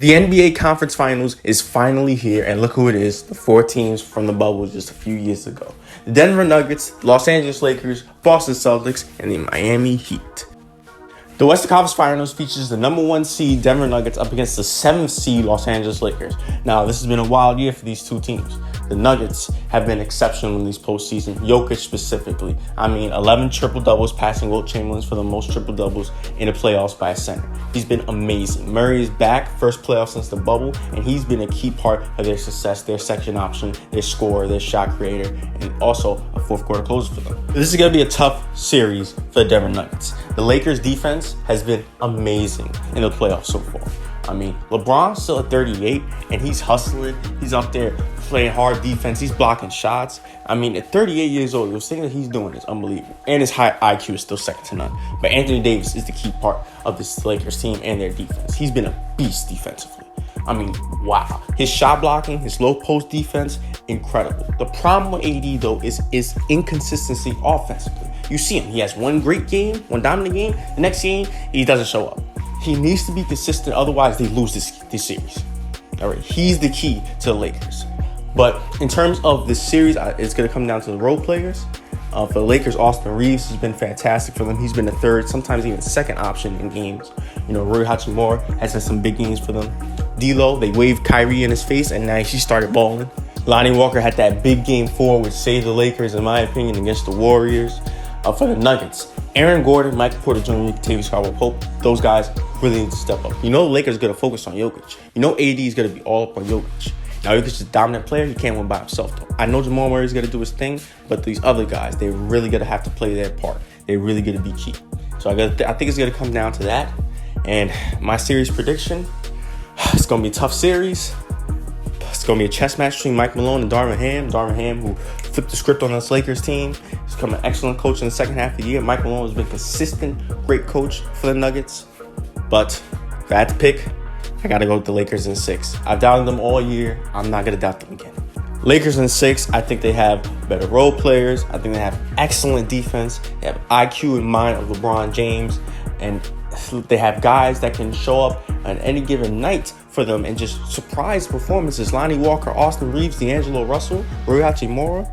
The NBA Conference Finals is finally here, and look who it is, the four teams from the bubble just a few years ago. The Denver Nuggets, Los Angeles Lakers, Boston Celtics, and the Miami Heat. The Western Conference Finals features the number 1 seed Denver Nuggets up against the 7th seed Los Angeles Lakers. Now, this has been a wild year for these two teams. The Nuggets have been exceptional in these postseason, Jokic specifically. 11 triple-doubles, passing Wilt Chamberlain for the most triple-doubles in the playoffs by a center. He's been amazing. Murray is back, first playoff since the bubble, and he's been a key part of their success, their second option, their scorer, their shot creator, and also a fourth quarter closer for them. This is going to be a tough series for the Denver Nuggets. The Lakers' defense has been amazing in the playoffs so far. LeBron's still at 38, and he's hustling. He's up there playing hard defense. He's blocking shots. At 38 years old, the thing that he's doing is unbelievable. And his high IQ is still second to none. But Anthony Davis is the key part of this Lakers team and their defense. He's been a beast defensively. Wow. His shot blocking, his low post defense, incredible. The problem with AD, though, is inconsistency offensively. You see him. He has one great game, one dominant game. The next game, he doesn't show up. He needs to be consistent, otherwise they lose this series. All right, he's the key to the Lakers. But in terms of this series, it's going to come down to the role players. For the Lakers, Austin Reeves has been fantastic for them. He's been the third, sometimes even second option in games. Rui Hachimura has had some big games for them. D'Lo, they waved Kyrie in his face, and now she started balling. Lonnie Walker had that big game 4, which saved the Lakers, in my opinion, against the Warriors. For the Nuggets, Aaron Gordon, Michael Porter Jr., Tavis Caldwell-Pope, those guys really need to step up. The Lakers are going to focus on Jokic. AD is going to be all up on Jokic. Now, Jokic is a dominant player. He can't win by himself, though. I know Jamal Murray is going to do his thing, but these other guys, they're really going to have to play their part. They're really going to be key. So I think it's going to come down to that. And my series prediction, it's going to be a tough series. It's going to be a chess match between Mike Malone and Darvin Ham. Darvin Ham, who flipped the script on this Lakers team, he's become an excellent coach in the second half of the year. Mike Malone has been consistent, great coach for the Nuggets. But if I had to pick, I got to go with the Lakers in 6. I've doubted them all year. I'm not going to doubt them again. Lakers in 6, I think they have better role players. I think they have excellent defense. They have IQ in mind of LeBron James. And they have guys that can show up on any given night for them and just surprise performances. Lonnie Walker, Austin Reeves, D'Angelo Russell, Rui Hachimura.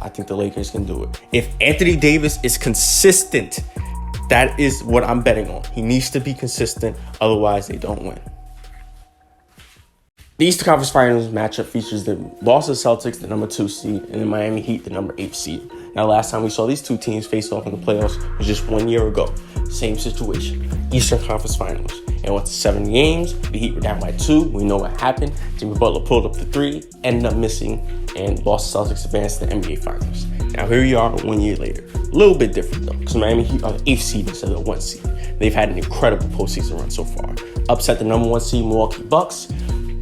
I think the Lakers can do it. If Anthony Davis is consistent, that is what I'm betting on. He needs to be consistent, otherwise they don't win. The Eastern Conference Finals matchup features the Boston Celtics, the number 2 seed, and the Miami Heat, the number 8 seed. Now, last time we saw these two teams face off in the playoffs was just 1 year ago. Same situation. Eastern Conference Finals. And went to 7 games. The Heat were down by 2. We know what happened. Jimmy Butler pulled up the 3, ended up missing, and Boston Celtics advanced to the NBA Finals. Now, here we are 1 year later. A little bit different, though, because Miami Heat are the 8th seed instead of the 1 seed. They've had an incredible postseason run so far. Upset the number 1 seed Milwaukee Bucks.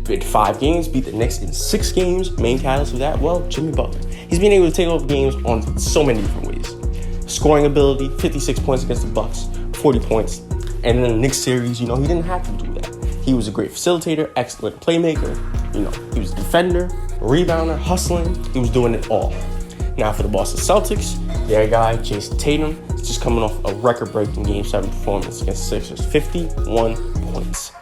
In 5 games, beat the Knicks in 6 games. Main catalyst for that, well, Jimmy Butler. He's been able to take over games on so many different ways. Scoring ability, 56 points against the Bucks, 40 points. And in the Knicks series, he didn't have to do that. He was a great facilitator, excellent playmaker. He was a defender, a rebounder, hustling. He was doing it all. Now for the Boston Celtics, their guy, Jason Tatum, is just coming off a record-breaking Game 7 performance against the Sixers, 51 points.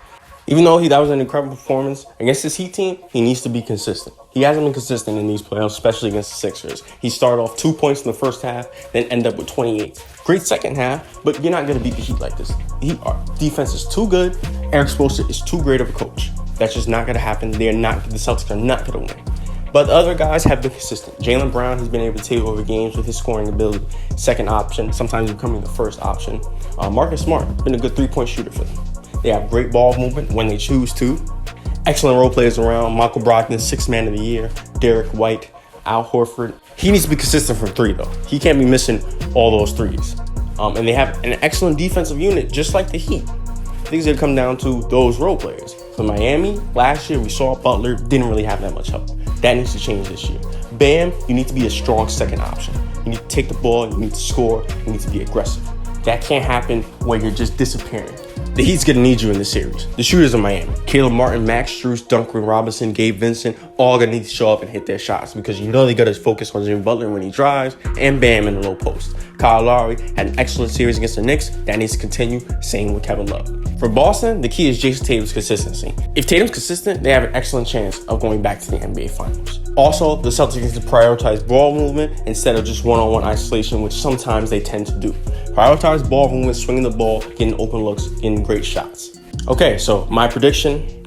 Even though that was an incredible performance against this Heat team, he needs to be consistent. He hasn't been consistent in these playoffs, especially against the Sixers. He started off 2 points in the first half, then ended up with 28. Great second half, but you're not going to beat the Heat like this. The Heat defense is too good. Eric Spoelstra is too great of a coach. That's just not going to happen. The Celtics are not going to win. But the other guys have been consistent. Jaylen Brown has been able to take over games with his scoring ability. Second option, sometimes becoming the first option. Marcus Smart has been a good 3-point shooter for them. They have great ball movement when they choose to. Excellent role players around. Michael Brogdon, 6th man of the year. Derek White, Al Horford. He needs to be consistent from 3, though. He can't be missing all those 3s. And they have an excellent defensive unit, just like the Heat. I think it's going to come down to those role players. For Miami, last year we saw Butler didn't really have that much help. That needs to change this year. Bam, you need to be a strong second option. You need to take the ball, you need to score, you need to be aggressive. That can't happen when you're just disappearing. The Heat's gonna need you in this series. The shooters in Miami: Caleb Martin, Max Strus, Duncan Robinson, Gabe Vincent, all gonna need to show up and hit their shots because you know they gotta focus on Jimmy Butler when he drives and Bam in the low post. Kyle Lowry had an excellent series against the Knicks. That needs to continue. Same with Kevin Love. For Boston, the key is Jason Tatum's consistency. If Tatum's consistent, they have an excellent chance of going back to the NBA Finals. Also, the Celtics need to prioritize ball movement instead of just one-on-one isolation, which sometimes they tend to do. Prioritize ball movement, swinging the ball, getting open looks, getting great shots. Okay, so my prediction.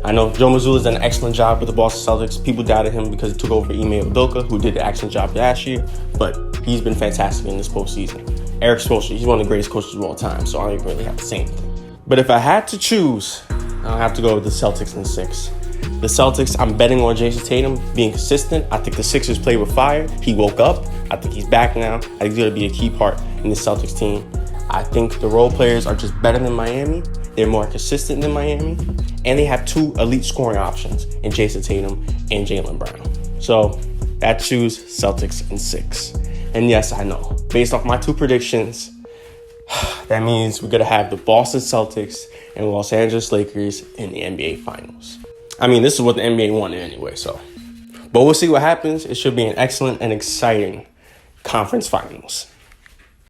I know Joe Mazzulla's done an excellent job with the Boston Celtics. People doubted him because he took over Ime Udoka, who did an excellent job last year, but he's been fantastic in this postseason. Eric Spoelstra, he's one of the greatest coaches of all time, so I don't even really have to say anything. But if I had to choose, I'll have to go with the Celtics in 6. The Celtics, I'm betting on Jason Tatum being consistent. I think the Sixers played with fire. He woke up. I think he's back now. I think he's going to be a key part in the Celtics team. I think the role players are just better than Miami. They're more consistent than Miami. And they have 2 elite scoring options in Jason Tatum and Jaylen Brown. So that choose Celtics in 6. And yes, I know, based off my 2 predictions, that means we're going to have the Boston Celtics and Los Angeles Lakers in the NBA Finals. I mean, this is what the NBA wanted anyway, so. But we'll see what happens. It should be an excellent and exciting conference finals.